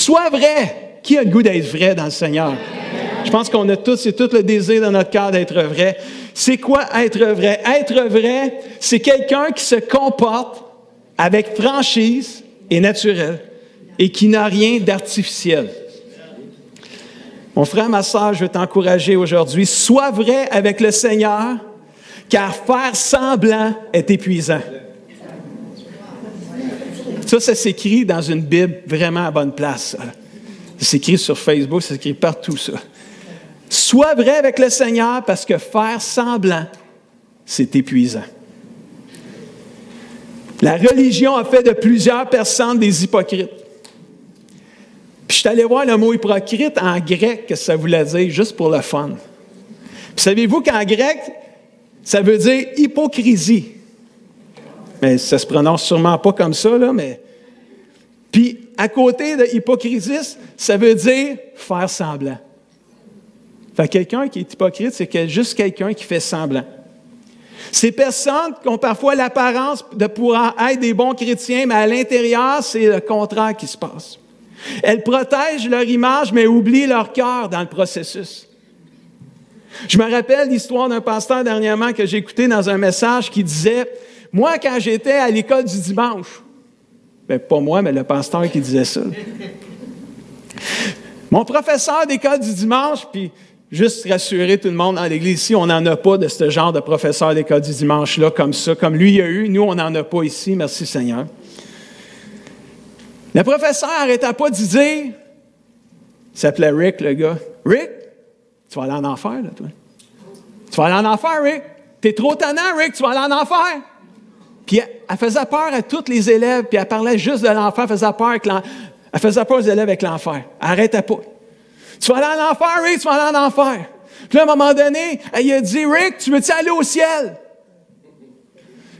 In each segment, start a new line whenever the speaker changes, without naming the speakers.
Sois vrai. Qui a le goût d'être vrai dans le Seigneur? Je pense qu'on a tous, c'est tout le désir dans notre cœur d'être vrai. C'est quoi être vrai? Être vrai, c'est quelqu'un qui se comporte avec franchise et naturel et qui n'a rien d'artificiel. Mon frère, ma sœur, je veux t'encourager aujourd'hui. Sois vrai avec le Seigneur, car faire semblant est épuisant. Ça s'écrit dans une Bible vraiment à bonne place. Ça s'écrit sur Facebook, ça s'écrit partout, ça. Sois vrai avec le Seigneur parce que faire semblant, c'est épuisant. La religion a fait de plusieurs personnes des hypocrites. Puis je suis allé voir le mot hypocrite en grec, que ça voulait dire, juste pour le fun. Puis savez-vous qu'en grec, ça veut dire hypocrisie. Mais ça se prononce sûrement pas comme ça, là, mais... Puis à côté de hypocrisie, ça veut dire faire semblant. Fait que quelqu'un qui est hypocrite, c'est juste quelqu'un qui fait semblant. Ces personnes qui ont parfois l'apparence de pouvoir être des bons chrétiens, mais à l'intérieur, c'est le contraire qui se passe. Elles protègent leur image, mais oublient leur cœur dans le processus. Je me rappelle l'histoire d'un pasteur dernièrement que j'ai écouté dans un message qui disait « Moi, quand j'étais à l'école du dimanche, bien, pas moi, mais le pasteur qui disait ça. Mon professeur d'école du dimanche, puis juste rassurer tout le monde dans l'Église ici, on n'en a pas de ce genre de professeur d'école du dimanche-là, comme ça, comme lui il y a eu. Nous, on n'en a pas ici, merci Seigneur. Le professeur n'arrêtait pas de dire, il s'appelait Rick, le gars, « Rick, tu vas aller en enfer, là, toi. Tu vas aller en enfer, Rick. T'es trop tannant, Rick, tu vas aller en enfer. » Puis elle faisait peur à tous les élèves, puis elle parlait juste de l'enfer, elle faisait peur aux élèves avec l'enfer. Elle n'arrêtait pas. Tu vas aller en enfer, Rick, tu vas aller en enfer. Puis là, à un moment donné, elle a dit, Rick, tu veux-tu aller au ciel?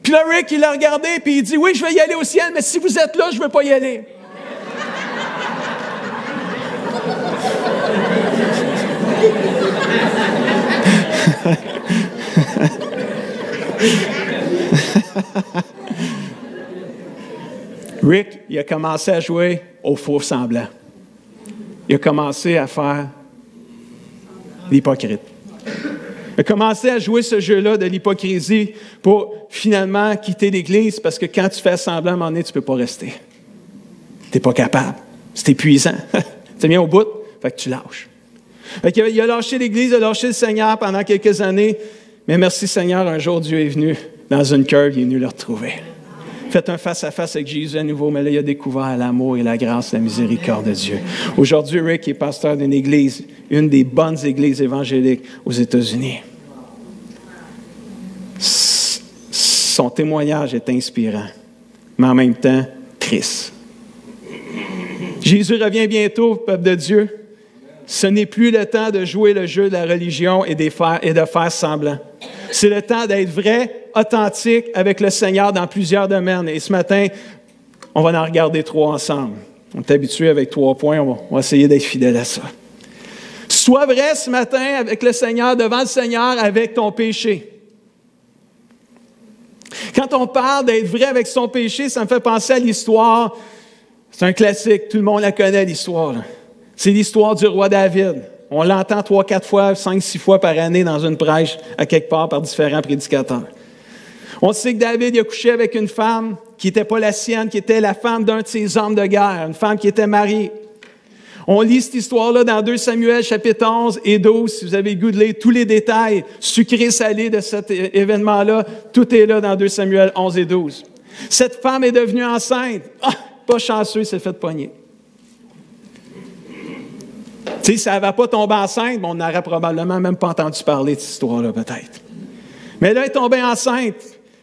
Puis là, Rick, il l'a regardé, puis il dit, oui, je vais y aller au ciel, mais si vous êtes là, je ne veux pas y aller. Rick, il a commencé à jouer au faux semblant. Il a commencé à faire l'hypocrite. Il a commencé à jouer ce jeu-là de l'hypocrisie pour finalement quitter l'Église parce que quand tu fais semblant, à un moment donné, tu ne peux pas rester. Tu n'es pas capable. C'est épuisant. Tu es bien au bout, fait que tu lâches. Fait qu'il a lâché l'Église, il a lâché le Seigneur pendant quelques années. Mais merci Seigneur, un jour Dieu est venu dans une curve, il est venu le retrouver. Faites un face-à-face avec Jésus à nouveau, mais là, il a découvert l'amour et la grâce, la miséricorde de Dieu. Aujourd'hui, Rick est pasteur d'une église, une des bonnes églises évangéliques aux États-Unis. Son témoignage est inspirant, mais en même temps, triste. Jésus revient bientôt, peuple de Dieu. Ce n'est plus le temps de jouer le jeu de la religion et de faire semblant. C'est le temps d'être vrai, authentique avec le Seigneur dans plusieurs domaines. Et ce matin, on va en regarder 3 ensemble. On est habitué avec 3 points, on va essayer d'être fidèle à ça. Sois vrai ce matin avec le Seigneur, devant le Seigneur, avec ton péché. Quand on parle d'être vrai avec son péché, ça me fait penser à l'histoire. C'est un classique, tout le monde la connaît, l'histoire, là. C'est l'histoire du roi David. On l'entend 3, 4 fois, 5, 6 fois par année dans une prêche, à quelque part, par différents prédicateurs. On sait que David a couché avec une femme qui n'était pas la sienne, qui était la femme d'un de ses hommes de guerre, une femme qui était mariée. On lit cette histoire-là dans 2 Samuel, chapitre 11 et 12, si vous avez le goût de lire tous les détails sucrés, salés de cet événement-là, tout est là dans 2 Samuel 11 et 12. Cette femme est devenue enceinte. Ah, pas chanceux, il s'est fait pogner. Tu sais, si elle n'avait pas tombé enceinte, on n'aurait probablement même pas entendu parler de cette histoire-là, peut-être. Mais là, elle est tombée enceinte.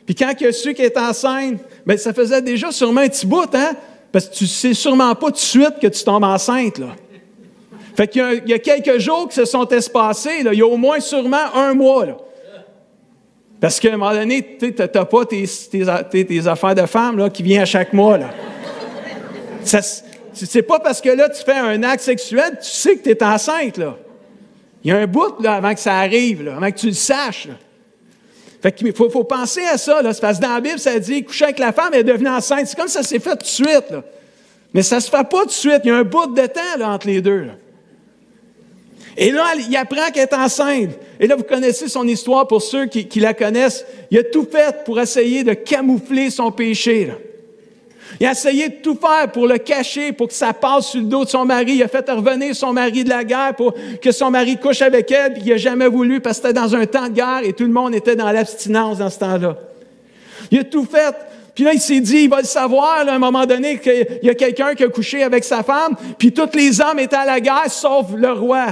Puis quand il a su qu'elle est enceinte, bien, ça faisait déjà sûrement un petit bout, hein? Parce que tu ne sais sûrement pas tout de suite que tu tombes enceinte, là. Fait qu'il y a quelques jours qui se sont espacés, là. Il y a au moins sûrement 1 mois, là. Parce qu'à un moment donné, tu n'as pas tes affaires de femme, là, qui viennent à chaque mois, là. C'est pas parce que là, tu fais un acte sexuel, tu sais que tu es enceinte, là. Il y a un bout, là, avant que ça arrive, là, avant que tu le saches, là. Fait qu'il faut penser à ça, là. C'est parce que dans la Bible, ça dit, coucher avec la femme, elle est devenue enceinte. C'est comme ça s'est fait tout de suite, là. Mais ça ne se fait pas tout de suite. Il y a un bout de temps là, entre les deux. Là. Et là, il apprend qu'elle est enceinte. Et là, vous connaissez son histoire pour ceux qui la connaissent. Il a tout fait pour essayer de camoufler son péché. Là. Il a essayé de tout faire pour le cacher, pour que ça passe sur le dos de son mari. Il a fait revenir son mari de la guerre pour que son mari couche avec elle, puis il n'a jamais voulu parce que c'était dans un temps de guerre et tout le monde était dans l'abstinence dans ce temps-là. Il a tout fait. Puis là, il s'est dit, il va le savoir, là, à un moment donné, qu'il y a quelqu'un qui a couché avec sa femme, puis tous les hommes étaient à la guerre, sauf le roi.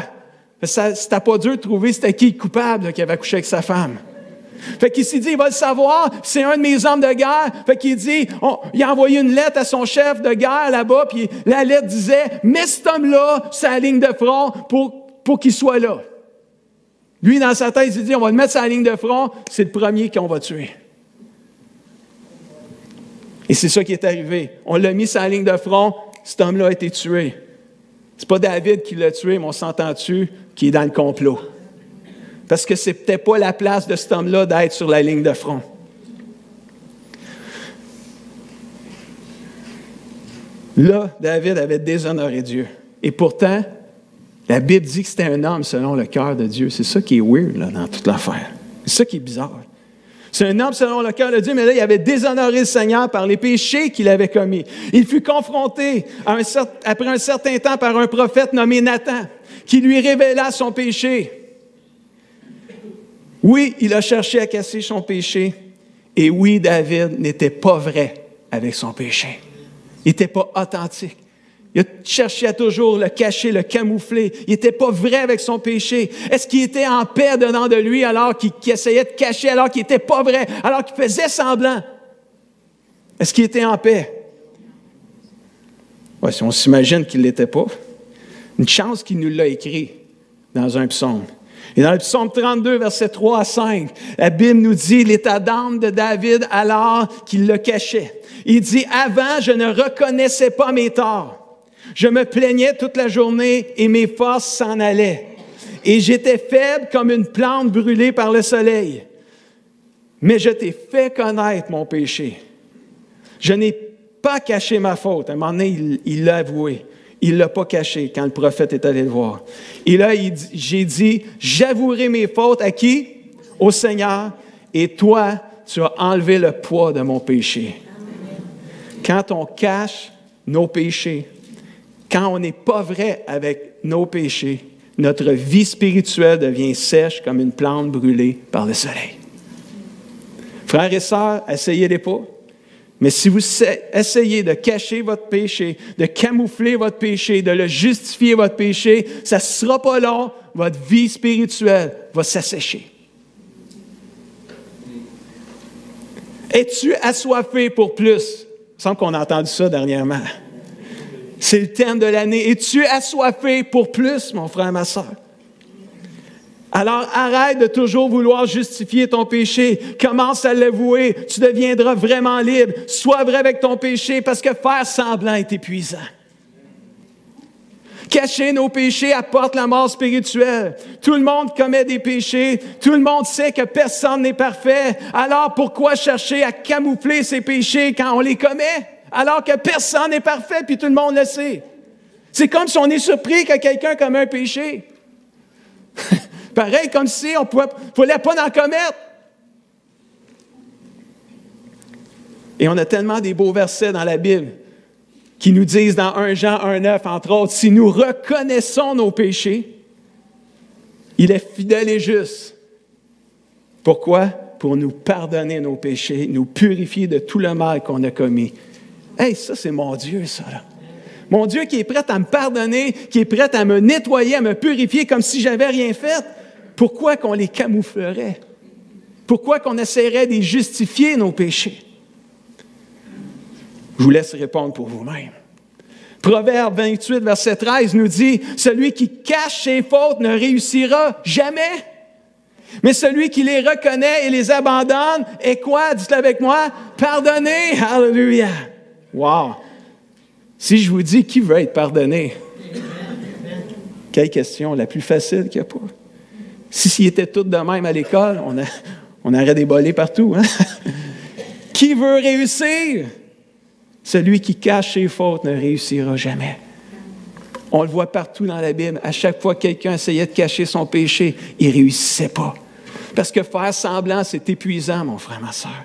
C'était pas dur de trouver c'était qui le coupable là, qui avait couché avec sa femme. Fait qu'il s'est dit, il va le savoir, c'est un de mes hommes de guerre. Fait qu'il dit, il a envoyé une lettre à son chef de guerre là-bas, puis la lettre disait, mets cet homme-là sur la ligne de front pour qu'il soit là. Lui, dans sa tête, il s'est dit, on va le mettre sur la ligne de front, c'est le premier qu'on va tuer. Et c'est ça qui est arrivé. On l'a mis sur la ligne de front, cet homme-là a été tué. C'est pas David qui l'a tué, mais on s'entend-tu qui est dans le complot. Parce que c'est peut-être pas la place de cet homme-là d'être sur la ligne de front. Là, David avait déshonoré Dieu. Et pourtant, la Bible dit que c'était un homme selon le cœur de Dieu. C'est ça qui est weird là, dans toute l'affaire. C'est ça qui est bizarre. C'est un homme selon le cœur de Dieu, mais là, il avait déshonoré le Seigneur par les péchés qu'il avait commis. Il fut confronté après un certain temps par un prophète nommé Nathan, qui lui révéla son péché. Oui, il a cherché à casser son péché. Et oui, David n'était pas vrai avec son péché. Il n'était pas authentique. Il a cherché à toujours le cacher, le camoufler. Il n'était pas vrai avec son péché. Est-ce qu'il était en paix dedans de lui alors qu'il essayait de cacher, alors qu'il n'était pas vrai, alors qu'il faisait semblant? Est-ce qu'il était en paix? Ouais, si on s'imagine qu'il ne l'était pas, une chance qu'il nous l'a écrit dans un psaume. Et dans le psaume 32, versets 3 à 5, la Bible nous dit l'état d'âme de David alors qu'il le cachait. Il dit, « Avant, je ne reconnaissais pas mes torts. Je me plaignais toute la journée et mes forces s'en allaient. Et j'étais faible comme une plante brûlée par le soleil. Mais je t'ai fait connaître mon péché. Je n'ai pas caché ma faute. » À un moment donné, il l'a avoué. Il ne l'a pas caché quand le prophète est allé le voir. Et là, j'ai dit, « J'avouerai mes fautes à qui? Au Seigneur. Et toi, tu as enlevé le poids de mon péché. » Quand on cache nos péchés, quand on n'est pas vrai avec nos péchés, notre vie spirituelle devient sèche comme une plante brûlée par le soleil. Frères et sœurs, essayez-les pas. Mais si vous essayez de cacher votre péché, de camoufler votre péché, de le justifier votre péché, ça ne sera pas long, votre vie spirituelle va s'assécher. Es-tu assoiffé pour plus? Il me semble qu'on a entendu ça dernièrement. C'est le thème de l'année. Es-tu assoiffé pour plus, mon frère, ma soeur? Alors, arrête de toujours vouloir justifier ton péché. Commence à l'avouer. Tu deviendras vraiment libre. Sois vrai avec ton péché parce que faire semblant est épuisant. Cacher nos péchés apporte la mort spirituelle. Tout le monde commet des péchés. Tout le monde sait que personne n'est parfait. Alors, pourquoi chercher à camoufler ses péchés quand on les commet? Alors que personne n'est parfait, puis tout le monde le sait. C'est comme si on est surpris que quelqu'un commet un péché. Pareil, comme si on ne voulait pas en commettre. Et on a tellement des beaux versets dans la Bible qui nous disent dans 1 Jean 1,9, entre autres, « Si nous reconnaissons nos péchés, il est fidèle et juste. » Pourquoi? Pour nous pardonner nos péchés, nous purifier de tout le mal qu'on a commis. Hey, ça, c'est mon Dieu, ça, là. Mon Dieu qui est prêt à me pardonner, qui est prêt à me nettoyer, à me purifier comme si j'avais rien fait. Pourquoi qu'on les camouflerait? Pourquoi qu'on essaierait de justifier nos péchés? Je vous laisse répondre pour vous-même. Proverbe 28, verset 13 nous dit, « Celui qui cache ses fautes ne réussira jamais. Mais celui qui les reconnaît et les abandonne est quoi? Dites-le avec moi. Pardonné. Alléluia. » Wow! Si je vous dis qui veut être pardonné, quelle question la plus facile qu'il n'y a pas. S'ils étaient tous de même à l'école, on aurait des bolets partout. Hein? Qui veut réussir? Celui qui cache ses fautes ne réussira jamais. On le voit partout dans la Bible. À chaque fois que quelqu'un essayait de cacher son péché, il ne réussissait pas. Parce que faire semblant, c'est épuisant, mon frère, ma soeur.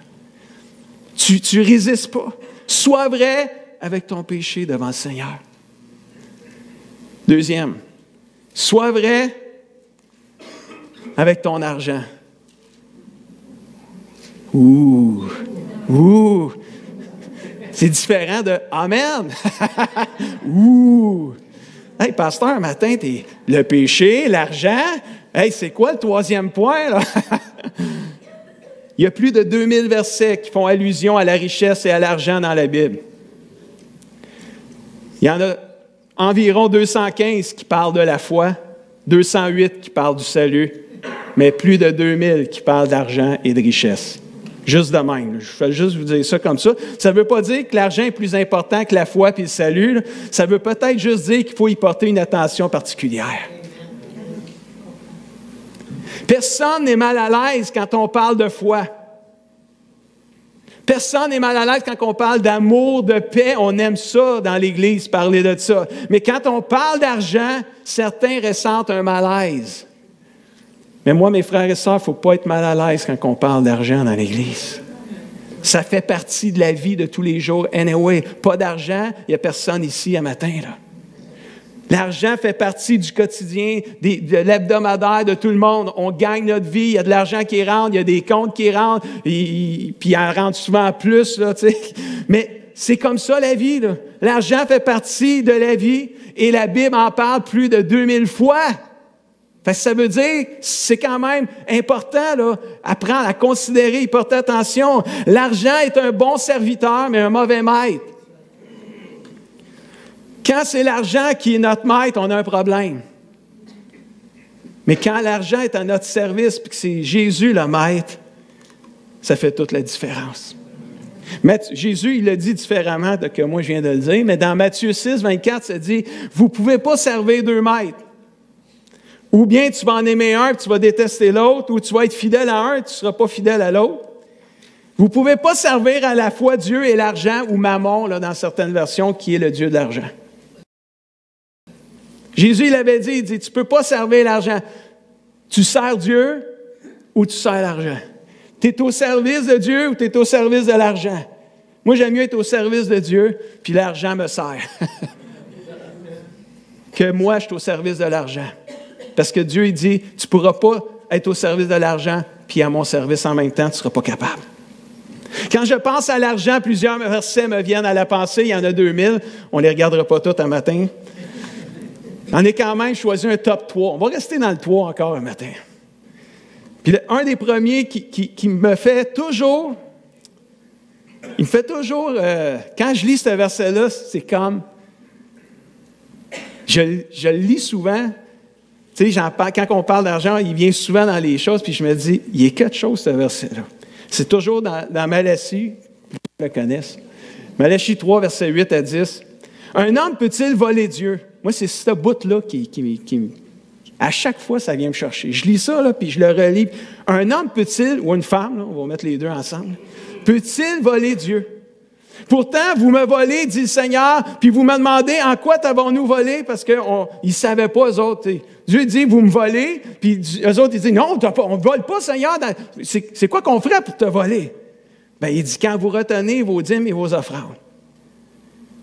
Tu ne résistes pas. Sois vrai avec ton péché devant le Seigneur. Deuxième, sois vrai avec ton argent. Ouh! C'est différent de « Amen! » Ouh! Hey, pasteur, un matin, le péché, l'argent. Hey, c'est quoi le troisième point, là? Il y a plus de 2000 versets qui font allusion à la richesse et à l'argent dans la Bible. Il y en a environ 215 qui parlent de la foi, 208 qui parlent du salut, mais plus de 2000 qui parlent d'argent et de richesse. Juste de même. Je vais juste vous dire ça comme ça. Ça ne veut pas dire que l'argent est plus important que la foi et le salut. Là. Ça veut peut-être juste dire qu'il faut y porter une attention particulière. Personne n'est mal à l'aise quand on parle de foi. Personne n'est mal à l'aise quand on parle d'amour, de paix. On aime ça dans l'Église, parler de ça. Mais quand on parle d'argent, certains ressentent un malaise. Mais moi, mes frères et sœurs, il ne faut pas être mal à l'aise quand on parle d'argent dans l'Église. Ça fait partie de la vie de tous les jours. Anyway, pas d'argent, il n'y a personne ici à matin, là. L'argent fait partie du quotidien, de l'hebdomadaire de tout le monde. On gagne notre vie, il y a de l'argent qui rentre, il y a des comptes qui rentrent, puis il en rentre souvent plus, là, tu sais. Mais c'est comme ça la vie, là. L'argent fait partie de la vie et la Bible en parle plus de 2000 fois. Fait que ça veut dire, c'est quand même important, là, apprendre à considérer, y porter attention. L'argent est un bon serviteur, mais un mauvais maître. Quand c'est l'argent qui est notre maître, on a un problème. Mais quand l'argent est à notre service et que c'est Jésus le maître, ça fait toute la différence. Mais Jésus, il le dit différemment que moi je viens de le dire, mais dans Matthieu 6, 24, ça dit, vous ne pouvez pas servir deux maîtres. Ou bien tu vas en aimer un et tu vas détester l'autre, ou tu vas être fidèle à un et tu ne seras pas fidèle à l'autre. Vous ne pouvez pas servir à la fois Dieu et l'argent, ou Mammon, là, dans certaines versions, qui est le Dieu de l'argent. Jésus, il avait dit, il dit, tu ne peux pas servir l'argent. Tu sers Dieu ou tu sers l'argent. Tu es au service de Dieu ou tu es au service de l'argent. Moi, j'aime mieux être au service de Dieu, puis l'argent me sert. Que moi, je suis au service de l'argent. Parce que Dieu, il dit, tu ne pourras pas être au service de l'argent, puis à mon service en même temps, tu ne seras pas capable. Quand je pense à l'argent, plusieurs versets me viennent à la pensée. Il y en a 2000. On ne les regardera pas tous un matin. On a quand même choisi un top 3. On va rester dans le 3 encore un matin. Puis un des premiers qui me fait toujours, quand je lis ce verset-là, c'est comme, je le lis souvent, tu sais, quand on parle d'argent, il vient souvent dans les choses, puis je me dis, il y a quelque chose, ce verset-là. C'est toujours dans Malachie, vous le connaissez. Malachie 3, versets 8 à 10. Un homme peut-il voler Dieu? Moi, c'est ce bout-là qui à chaque fois, ça vient me chercher. Je lis ça, là, puis je le relis. Un homme peut-il, ou une femme, là, on va mettre les deux ensemble, peut-il voler Dieu? Pourtant, vous me volez, dit le Seigneur, puis vous me demandez en quoi t'avons-nous volé, parce qu'ils ne savaient pas, eux autres. Dieu dit, vous me volez, puis eux autres, ils disent, non, on ne vole pas, Seigneur. C'est quoi qu'on ferait pour te voler? Bien, il dit, quand vous retenez vos dîmes et vos offrandes,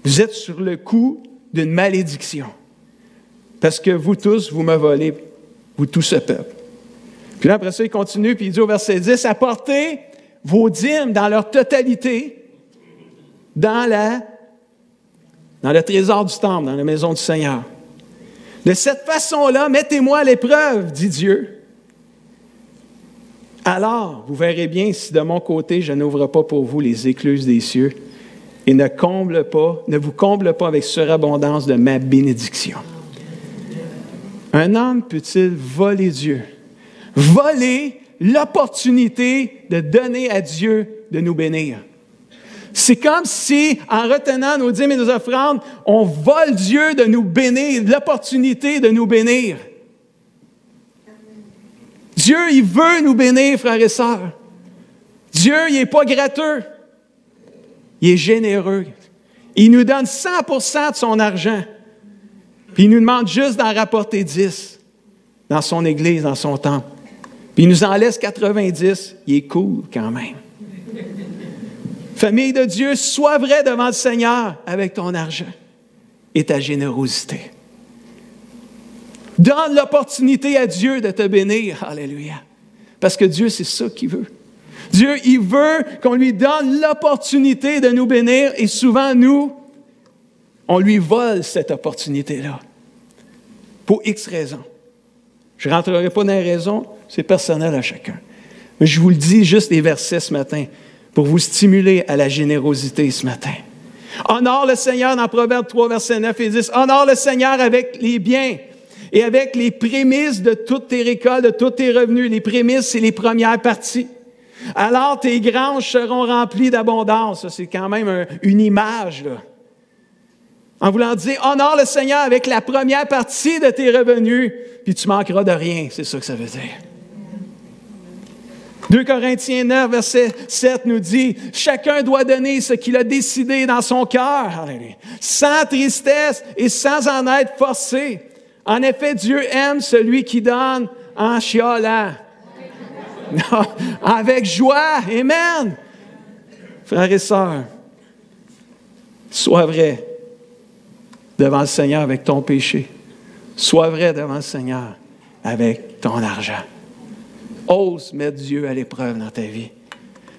vous êtes sur le coup d'une malédiction. Parce que vous tous, vous me volez, vous tout ce peuple. Puis là, après ça, il continue, puis il dit au verset 10, apportez vos dîmes dans leur totalité dans le trésor du temple, dans la maison du Seigneur. De cette façon-là, mettez-moi à l'épreuve, dit Dieu. Alors, vous verrez bien si de mon côté, je n'ouvre pas pour vous les écluses des cieux et ne vous comble pas avec surabondance de ma bénédiction. Un homme peut-il voler Dieu? Voler l'opportunité de donner à Dieu de nous bénir. C'est comme si, en retenant nos dîmes et nos offrandes, on vole Dieu de nous bénir, l'opportunité de nous bénir. Dieu, il veut nous bénir, frères et sœurs. Dieu, il n'est pas gratteux. Il est généreux. Il nous donne 100% de son argent. Puis il nous demande juste d'en rapporter 10 dans son église, dans son temple. Puis il nous en laisse 90. Il est cool quand même. Famille de Dieu, sois vrai devant le Seigneur avec ton argent et ta générosité. Donne l'opportunité à Dieu de te bénir. Alléluia. Parce que Dieu, c'est ça qu'il veut. Dieu, il veut qu'on lui donne l'opportunité de nous bénir et souvent, nous, on lui vole cette opportunité-là. Pour X raisons. Je ne rentrerai pas dans les raisons, c'est personnel à chacun. Mais je vous le dis juste les versets ce matin pour vous stimuler à la générosité ce matin. Honore le Seigneur dans Proverbe 3, versets 9 et 10. Honore le Seigneur avec les biens et avec les prémices de toutes tes récoltes, de tous tes revenus. Les prémices, c'est les premières parties. Alors tes granges seront remplies d'abondance. Ça, c'est quand même une image, là. En voulant dire, honore le Seigneur avec la première partie de tes revenus, puis tu manqueras de rien. C'est ça que ça veut dire. 2 Corinthiens 9, verset 7 nous dit, « Chacun doit donner ce qu'il a décidé dans son cœur, sans tristesse et sans en être forcé. En effet, Dieu aime celui qui donne en chiolant. » Non, avec joie. Amen. Frères et sœurs, sois vrai devant le Seigneur avec ton péché. Sois vrai devant le Seigneur avec ton argent. Ose mettre Dieu à l'épreuve dans ta vie.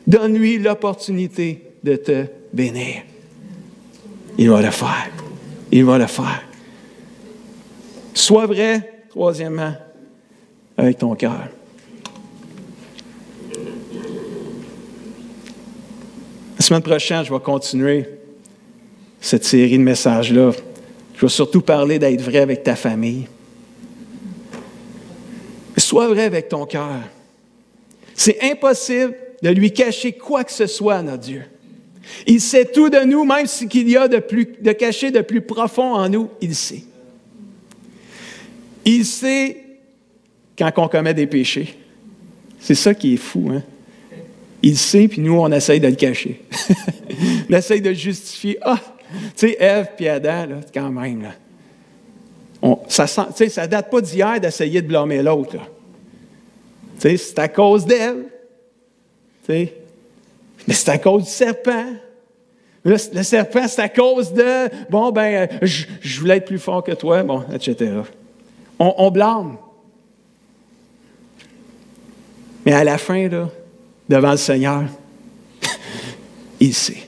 Donne-lui l'opportunité de te bénir. Il va le faire. Il va le faire. Sois vrai, troisièmement, avec ton cœur. La semaine prochaine, je vais continuer cette série de messages-là. Je vais surtout parler d'être vrai avec ta famille. Sois vrai avec ton cœur. C'est impossible de lui cacher quoi que ce soit à notre Dieu. Il sait tout de nous, même ce qu'il y a de caché de plus profond en nous, il sait. Il sait quand on commet des péchés. C'est ça qui est fou, hein? Il sait, puis nous, on essaye de le cacher. On essaye de le justifier. Ah! Tu sais, Ève puis Adam, là, quand même, là. Ça date pas d'hier d'essayer de blâmer l'autre, là. Tu sais, c'est à cause d'Ève. Tu sais. Mais c'est à cause du serpent. Là, le serpent, c'est à cause de, bon, ben, je voulais être plus fort que toi, bon, etc. On blâme. Mais à la fin, là, devant le Seigneur, il sait.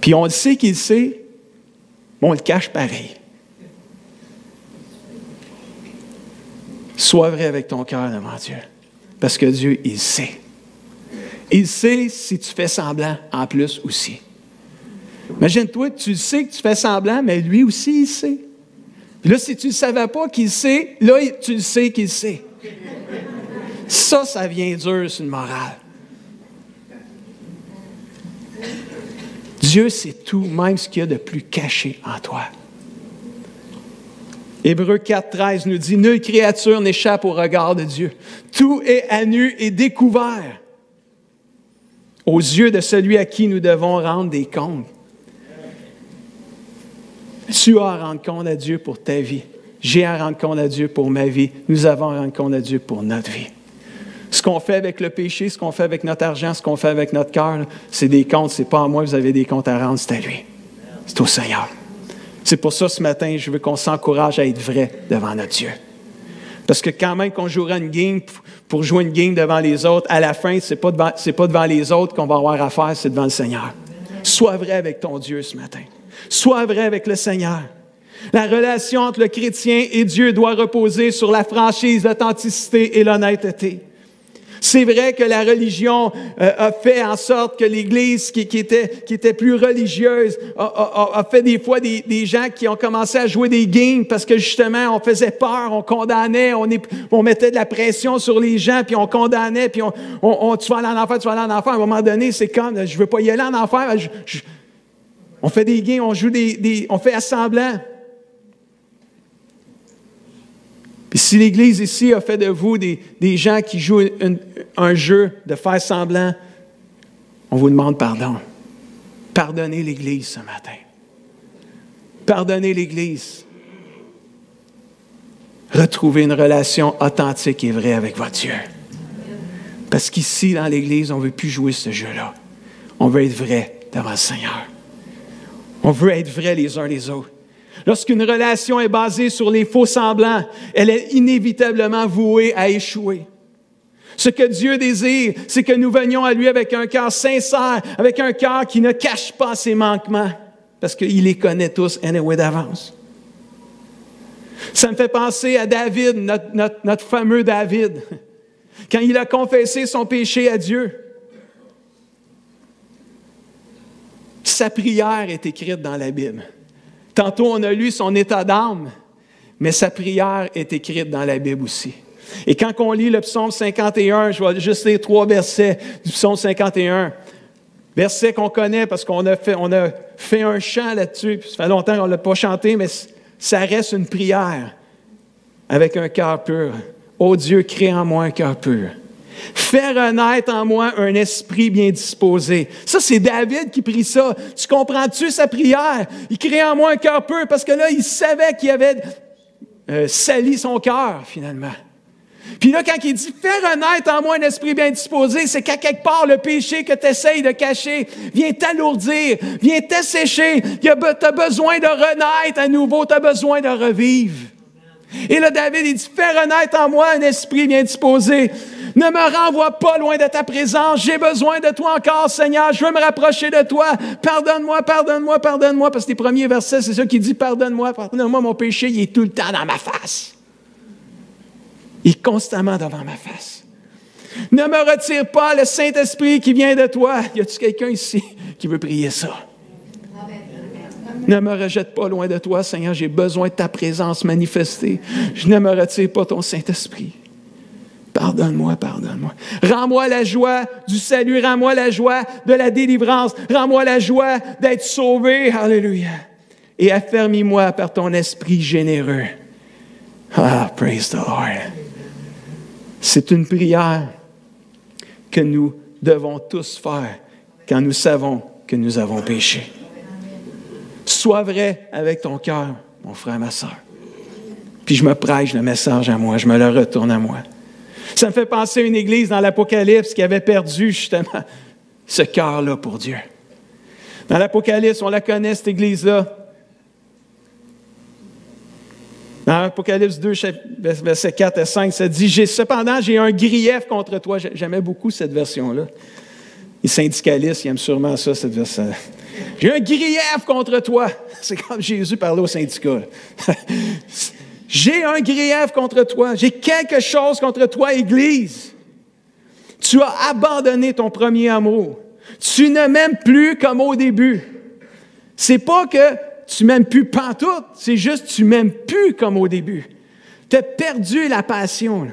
Puis on le sait qu'il sait, mais on le cache pareil. Sois vrai avec ton cœur devant Dieu. Parce que Dieu, il sait. Il sait si tu fais semblant en plus aussi. Imagine-toi, tu sais que tu fais semblant, mais lui aussi, il sait. Puis là, si tu ne savais pas qu'il sait, là, tu le sais qu'il sait. Ça vient dur sur une morale. Dieu sait tout, même ce qu'il y a de plus caché en toi. Hébreux 4, 13 nous dit, « Nulle créature n'échappe au regard de Dieu. Tout est à nu et découvert aux yeux de celui à qui nous devons rendre des comptes. » Tu as à rendre compte à Dieu pour ta vie. J'ai à rendre compte à Dieu pour ma vie. Nous avons à rendre compte à Dieu pour notre vie. Ce qu'on fait avec le péché, ce qu'on fait avec notre argent, ce qu'on fait avec notre cœur, c'est des comptes. Ce n'est pas à moi, vous avez des comptes à rendre, c'est à lui. C'est au Seigneur. C'est pour ça, ce matin, je veux qu'on s'encourage à être vrai devant notre Dieu. Parce que quand même qu'on jouera une game, pour jouer une game devant les autres, à la fin, ce n'est pas devant les autres qu'on va avoir à faire, c'est devant le Seigneur. Sois vrai avec ton Dieu ce matin. Sois vrai avec le Seigneur. La relation entre le chrétien et Dieu doit reposer sur la franchise, l'authenticité et l'honnêteté. C'est vrai que la religion a fait en sorte que l'Église qui était plus religieuse a fait des fois des gens qui ont commencé à jouer des games parce que justement on faisait peur, on condamnait, on mettait de la pression sur les gens, puis on condamnait, puis tu vas aller en enfer, tu vas aller en enfer. À un moment donné, c'est comme, je veux pas y aller en enfer. On fait des games, on joue on fait assemblant. Puis si l'Église ici a fait de vous des gens qui jouent un jeu de faire semblant, on vous demande pardon. Pardonnez l'Église ce matin. Pardonnez l'Église. Retrouvez une relation authentique et vraie avec votre Dieu. Parce qu'ici, dans l'Église, on ne veut plus jouer ce jeu-là. On veut être vrai devant le Seigneur. On veut être vrai les uns les autres. Lorsqu'une relation est basée sur les faux semblants, elle est inévitablement vouée à échouer. Ce que Dieu désire, c'est que nous venions à lui avec un cœur sincère, avec un cœur qui ne cache pas ses manquements, parce qu'il les connaît tous anyway d'avance. Ça me fait penser à David, notre fameux David, quand il a confessé son péché à Dieu. Sa prière est écrite dans la Bible. Tantôt, on a lu son état d'âme, mais sa prière est écrite dans la Bible aussi. Et quand on lit le psaume 51, je vais juste lire 3 versets du psaume 51, versets qu'on connaît parce qu'on a fait un chant là-dessus, puis ça fait longtemps qu'on ne l'a pas chanté, mais ça reste une prière avec un cœur pur. Ô Dieu, crée en moi un cœur pur. Fais renaître en moi un esprit bien disposé. Ça, c'est David qui prie ça. Tu comprends-tu sa prière? Il crée en moi un cœur pur parce que là, il savait qu'il avait sali son cœur, finalement. Puis là, quand il dit « Fais renaître en moi un esprit bien disposé », c'est qu'à quelque part, le péché que tu essayes de cacher vient t'alourdir, vient t'assécher. Tu as besoin de renaître à nouveau, tu as besoin de revivre. Et là, David, il dit « Fais renaître en moi un esprit bien disposé. Ne me renvoie pas loin de ta présence. J'ai besoin de toi encore, Seigneur. Je veux me rapprocher de toi. Pardonne-moi, pardonne-moi, pardonne-moi. » Parce que les premiers versets, c'est ça qui dit « Pardonne-moi, pardonne-moi, mon péché, il est tout le temps dans ma face. » Il est constamment devant ma face. Ne me retire pas le Saint-Esprit qui vient de toi. Y a-t-il quelqu'un ici qui veut prier ça? Ne me rejette pas loin de toi, Seigneur. J'ai besoin de ta présence manifestée. Je ne me retire pas ton Saint-Esprit. Pardonne-moi, pardonne-moi. Rends-moi la joie du salut. Rends-moi la joie de la délivrance. Rends-moi la joie d'être sauvé. Alléluia. Et affermis-moi par ton esprit généreux. Ah, praise the Lord. C'est une prière que nous devons tous faire quand nous savons que nous avons péché. Sois vrai avec ton cœur, mon frère, ma soeur. Puis je me prêche le message à moi, je me le retourne à moi. Ça me fait penser à une église dans l'Apocalypse qui avait perdu justement ce cœur-là pour Dieu. Dans l'Apocalypse, on la connaît, cette église-là. Dans Apocalypse 2, versets 4 et 5, ça dit « Cependant, j'ai un grief contre toi. » J'aimais beaucoup cette version-là. Les syndicalistes, ils aiment sûrement ça, cette version-là. « J'ai un grief contre toi. » C'est comme Jésus parlait aux syndicats. « J'ai un grief contre toi. J'ai quelque chose contre toi, Église. Tu as abandonné ton premier amour. Tu ne m'aimes plus comme au début. » C'est pas que tu m'aimes plus pantoute, c'est juste tu m'aimes plus comme au début. Tu as perdu la passion. Là.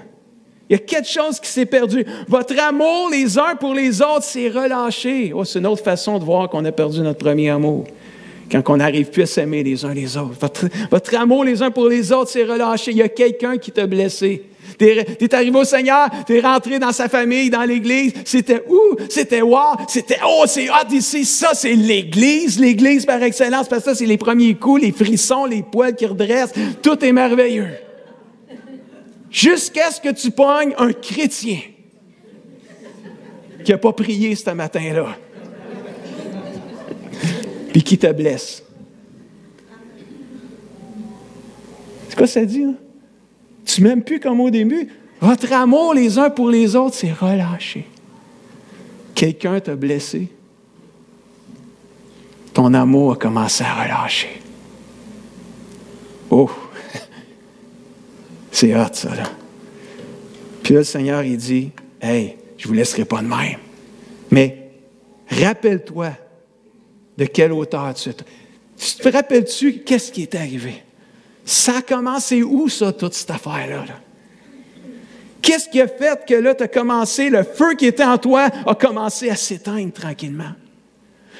Il y a quelque chose qui s'est perdu. Votre amour les uns pour les autres s'est relâché. Oh, c'est une autre façon de voir qu'on a perdu notre premier amour. Quand on n'arrive plus à s'aimer les uns les autres. Votre amour les uns pour les autres s'est relâché. Il y a quelqu'un qui t'a blessé. T'es arrivé au Seigneur, t'es rentré dans sa famille, dans l'Église. C'était où? C'était wow! C'était c'est hot ici. Ça, c'est l'Église. L'Église par excellence. Parce que ça, c'est les premiers coups, les frissons, les poils qui redressent. Tout est merveilleux. Jusqu'à ce que tu pognes un chrétien qui n'a pas prié ce matin-là. Puis qui te blesse. C'est quoi ça dit, là? Tu m'aimes plus comme au début. Votre amour les uns pour les autres s'est relâché. Quelqu'un t'a blessé. Ton amour a commencé à relâcher. Oh! C'est hot, ça, là. Puis là, le Seigneur, il dit, « Hey, je ne vous laisserai pas de même. Mais rappelle-toi de quelle hauteur tu es. Tu te rappelles-tu qu'est-ce qui est arrivé? Ça a commencé où, ça, toute cette affaire-là? Là? Qu'est-ce qui a fait que là, tu as commencé, le feu qui était en toi a commencé à s'éteindre tranquillement?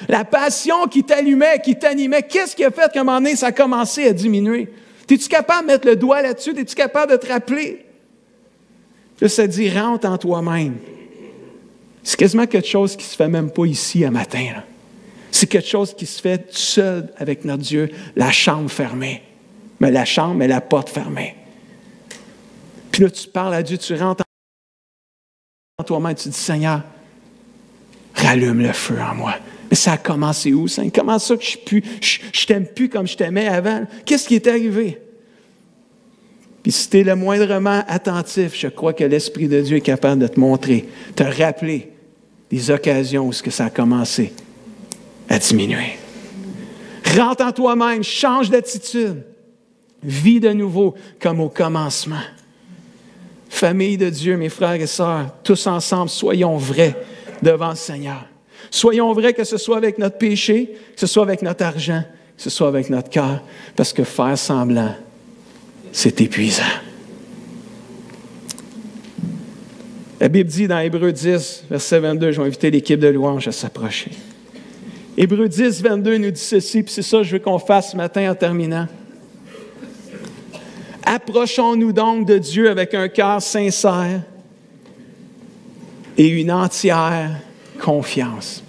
La passion qui t'allumait, qui t'animait, qu'est-ce qui a fait qu'à un moment donné, ça a commencé à diminuer? Es-tu capable de mettre le doigt là-dessus? Es-tu capable de te rappeler? Là, ça dit, rentre en toi-même. C'est quasiment quelque chose qui ne se fait même pas ici, à matin. Là. C'est quelque chose qui se fait seul avec notre Dieu, la chambre fermée. Mais la porte fermée. Puis là, tu parles à Dieu, tu rentres en toi-même, tu dis, Seigneur, rallume le feu en moi. Mais ça a commencé où, Seigneur? Comment ça que je t'aime plus comme je t'aimais avant? Qu'est-ce qui est arrivé? Puis si tu es le moindrement attentif, je crois que l'Esprit de Dieu est capable de te montrer, te rappeler des occasions où ça a commencé à diminuer. Rentre en toi-même, change d'attitude. Vis de nouveau comme au commencement. Famille de Dieu, mes frères et sœurs, tous ensemble, soyons vrais devant le Seigneur. Soyons vrais que ce soit avec notre péché, que ce soit avec notre argent, que ce soit avec notre cœur, parce que faire semblant, c'est épuisant. La Bible dit dans Hébreux 10, verset 22, je vais inviter l'équipe de louange à s'approcher. Hébreux 10, 22 nous dit ceci, puis c'est ça que je veux qu'on fasse ce matin en terminant. Approchons-nous donc de Dieu avec un cœur sincère et une entière confiance.